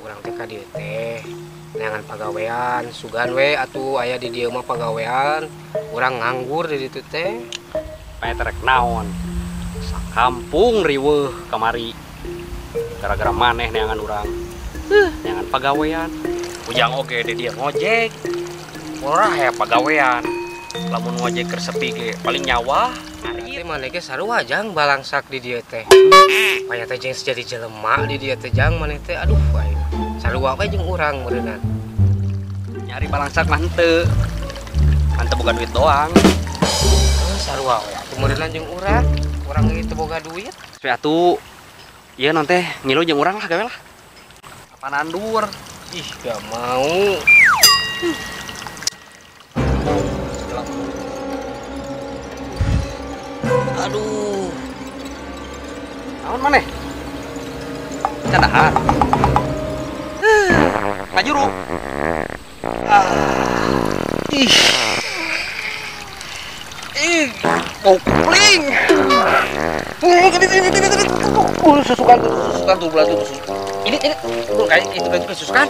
Urang teh ka dieu teh neangan pagawean sugan we atuh aya di dieu mah pagawean urang nganggur di ditu teh Pae terek naon sakampung riweuh kamari gara-gara maneh neangan urang neangan pagawean ujang oge di dia ngojek murah ya pagawean lamun ngojek keur sepi ge paling nyawa teh maneh ge sarua jang balangsak di dieu teh aya teh jeung jadi jelema di dieu teh jang maneh teh aduh aing sarua we jeung urang meureunna nyari balangsak mah henteu bukan duit doang sarua we atuh meureunna jeung urang ge teu boga duit tapi atuh ieu non teh ngilu jeung urang lah gawe lah apaan dur ih gak mau aduh naon maneh candaan ngajuru ih kopling susukan tuh belah tuh ini kayak itu kan susukan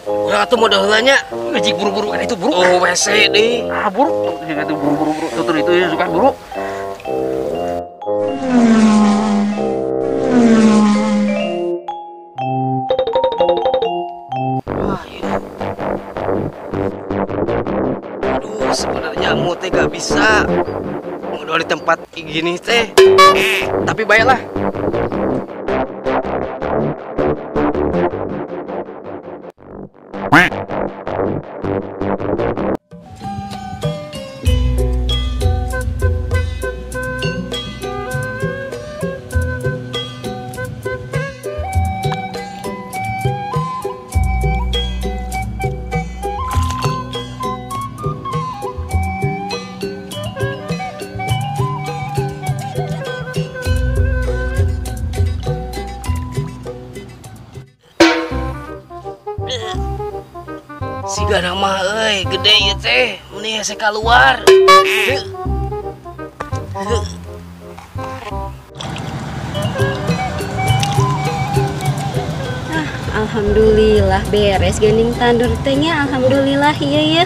urang atuh modal heulanya ngajik buru-buru kan itu buru oh WC deh buru itu buru-buru tutur itu susukan buru aduh sebenarnya mu teh gak bisa modal di tempat gini teh tapi baiklah siga nama gede ya teh mending saya keluar alhamdulillah beres gending tandur tehnya alhamdulillah iya ya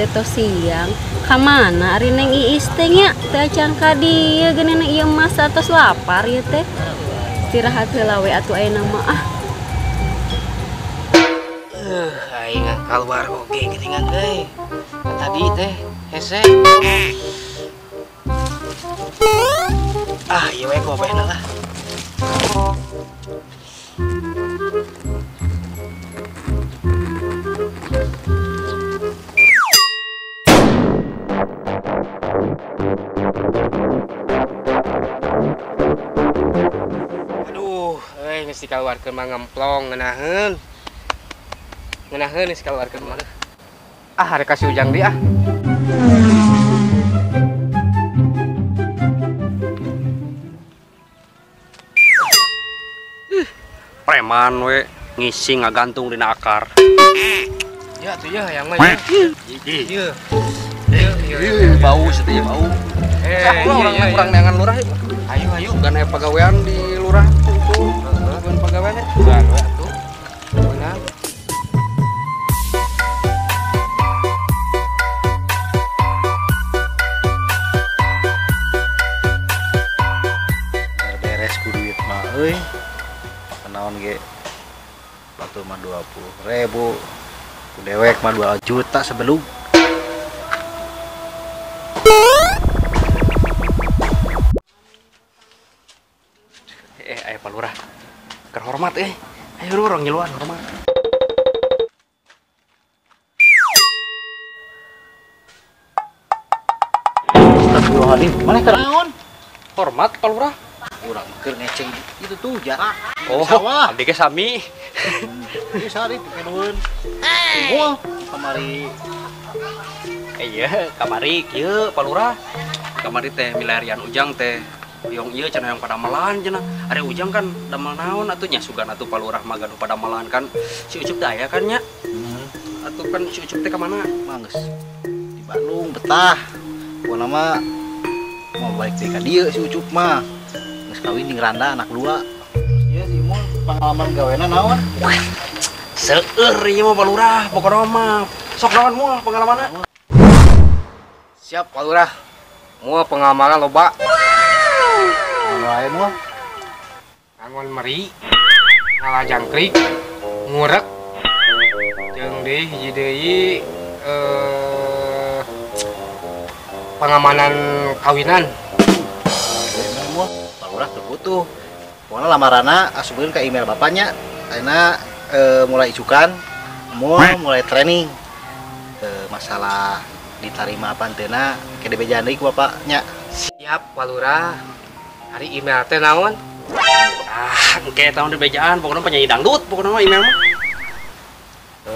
teto siang kamana ari neng iis teh nya teh acan ka dieu geunana ieu mas atos lapar ieu teh istirahat heula we atuh ayeuna mah aing keluar oge geuningan euy tadi teh hese ieu we gobena lah si keluarkeun mah ngemplong ngeunaheun si keluarkeun mah hari kasih ujang dia preman we ngisi ngagantung dina akar ya tuh ya yang mah ya bau setia bau orang neangan lurah ayo gan aya pagawean di lurah tuh pagawean bukan we atuh beunang beres ku duit mah euy kenaon ge batu mah 20.000 ku dewek mah 2 juta sebelum aya palurah keur hormat ayo orang ngiluan hormat Astagfirullahaladzim mana keur naon hormat palurah urang keur ngeceng itu tuh ja oh abdi ge sami bisa ari kenueun ieu kamari iya kamari kieu palurah kamari teh milarian ujang teh Yang iya cenah yang pada malan cenah. Are Ujang kan damel naon atuh nya sugan atuh palurah mah gaduh pada malan kan. Si Ucup teh aya kan nya. Atuh kan si Ucup teh ka mana? Mangges di Bandung betah. Pokona mah mau balik teh ka dieu si Ucup mah. Geus kawin jeung Randa anak 2. Iya si Mul pengalaman gawena naon? Seueur ieu mah palurah pokona mah. Sok naon Mul pengalamanna? Siap Pak Lurah. Mua pengamalan loba. Wae Mul. Angon meri. Ngalah jangkrik. Ngurek. Jeung deui hiji deui pengamanan kawinan. Mul, Lurah teu butuh. Pokona lamarana asupkeun ka email bapaknya. Ayeuna mulai icukan, mulai training. Masalah diterima apa antena KDB jandri ku bapaknya. Siap Pak Lurah. Hari email teh naon? Ah, engke tahun dibejaan pokona penyanyi dangdut pokona mah email mah.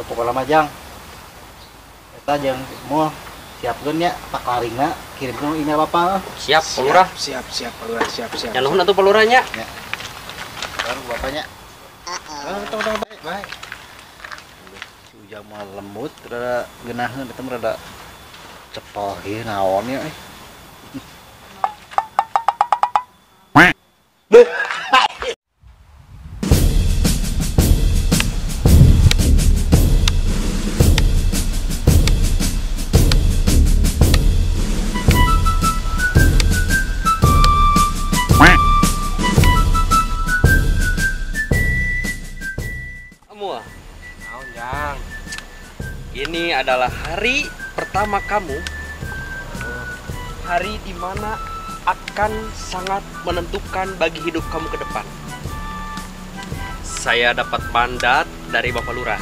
Pokoknya mah Jang. Eta jeung moal siapkeun nya pakaringna kirimkeun email bapak. Siap Pak Lurah. Siap Pak Lurah, siap. Nya nuhun atuh Pak Lurah nya. Baru bapaknya. Baik. Si Ujang mah lembut, rada geunaheun eta mah rada cepol ieu naon ya Kamu Naon Jang? ini adalah hari pertama kamu, hari dimana akan sangat menentukan bagi hidup kamu ke depan. Saya dapat mandat dari Bapak Lurah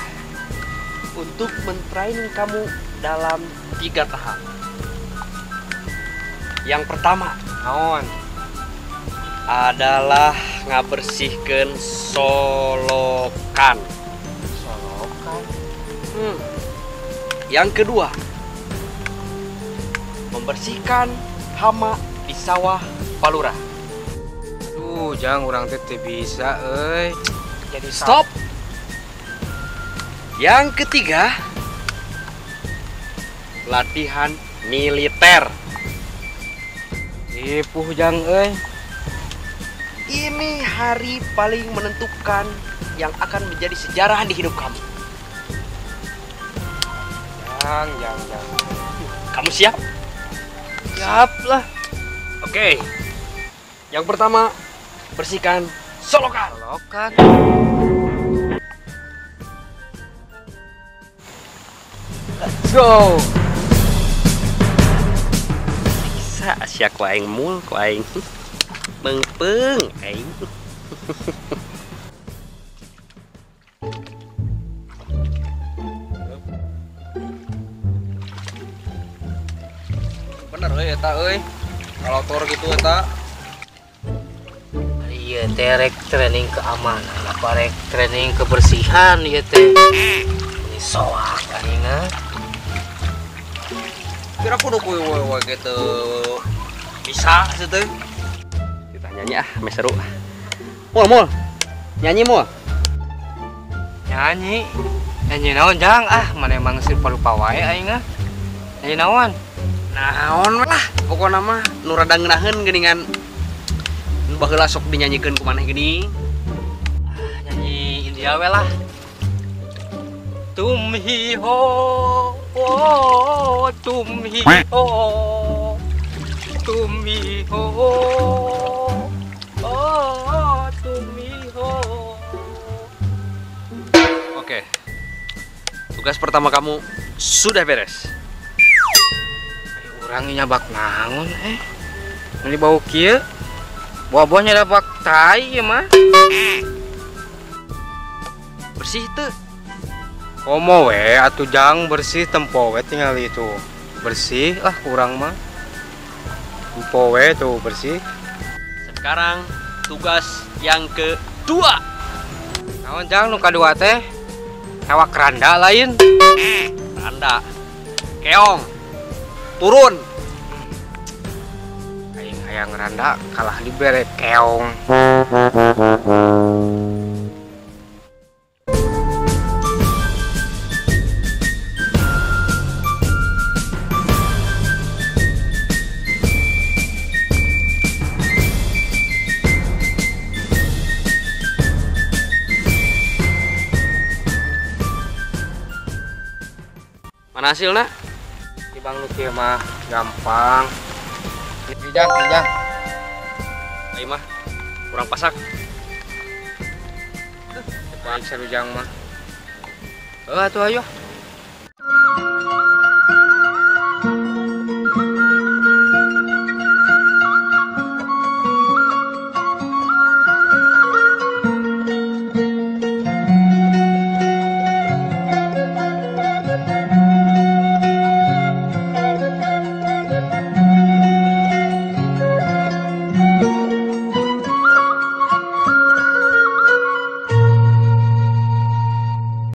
untuk mentraining kamu dalam 3 tahap. Yang pertama Naon? adalah ngabersihkeun solokan. Solokan. Yang kedua, membersihkan hama di sawah Pak Lurah. Aduh, Jang urang teh teu bisa euy. Jadi Stop. Yang ketiga, latihan militer. Ipuh Jang euy. Ini hari paling menentukan yang akan menjadi sejarah di hidup kamu. Jang. Kamu siap? Siap lah. Oke. Yang pertama, bersihkan solokan. Solokan. Let's go. Bisa sia ku aing mul ku aing. Beungpeung aing. Bener euy eta euy. Kalau tor gitu eta. Ieu teh rek training keamanan, apa rek training kebersihan ieu teh. Ini soak ayeuna. Kira kudu we gitu. Bisa situ. Kita nyanyi meh seru. Mul. Nyanyi mul. Nyanyi naon Jang? Mana emang sih palupa wae aing nyanyi naon? Naon lah pokokna mah nu rada ngeunaheun geuningan nu baheula sok dinyanyikeun ku maneh geuning. Nyanyi India we lah. Tum hi ho, tum hi ho, tum hi ho, tum hi ho. Oke. Tugas pertama kamu sudah beres. Urang nyabak naon Ini bau kieu. Buah-buahnya dabak tai ieu mah. Bersih teu. Komo we atuh Jang bersih tempo we tinggal itu. Bersih lah kurang mah. Tempo we tuh bersih. Sekarang tugas yang kedua. Naon Jang nu kadua teh? Hewa keranda lain. Anda. Keong. Turun. kayak ngeranda kalah di bere keong. Mana hasilnya? Di Bang Luki mah gampang. Jang. Ayo mah kurang pasak. Baik sarujang mah. Atuh ayo.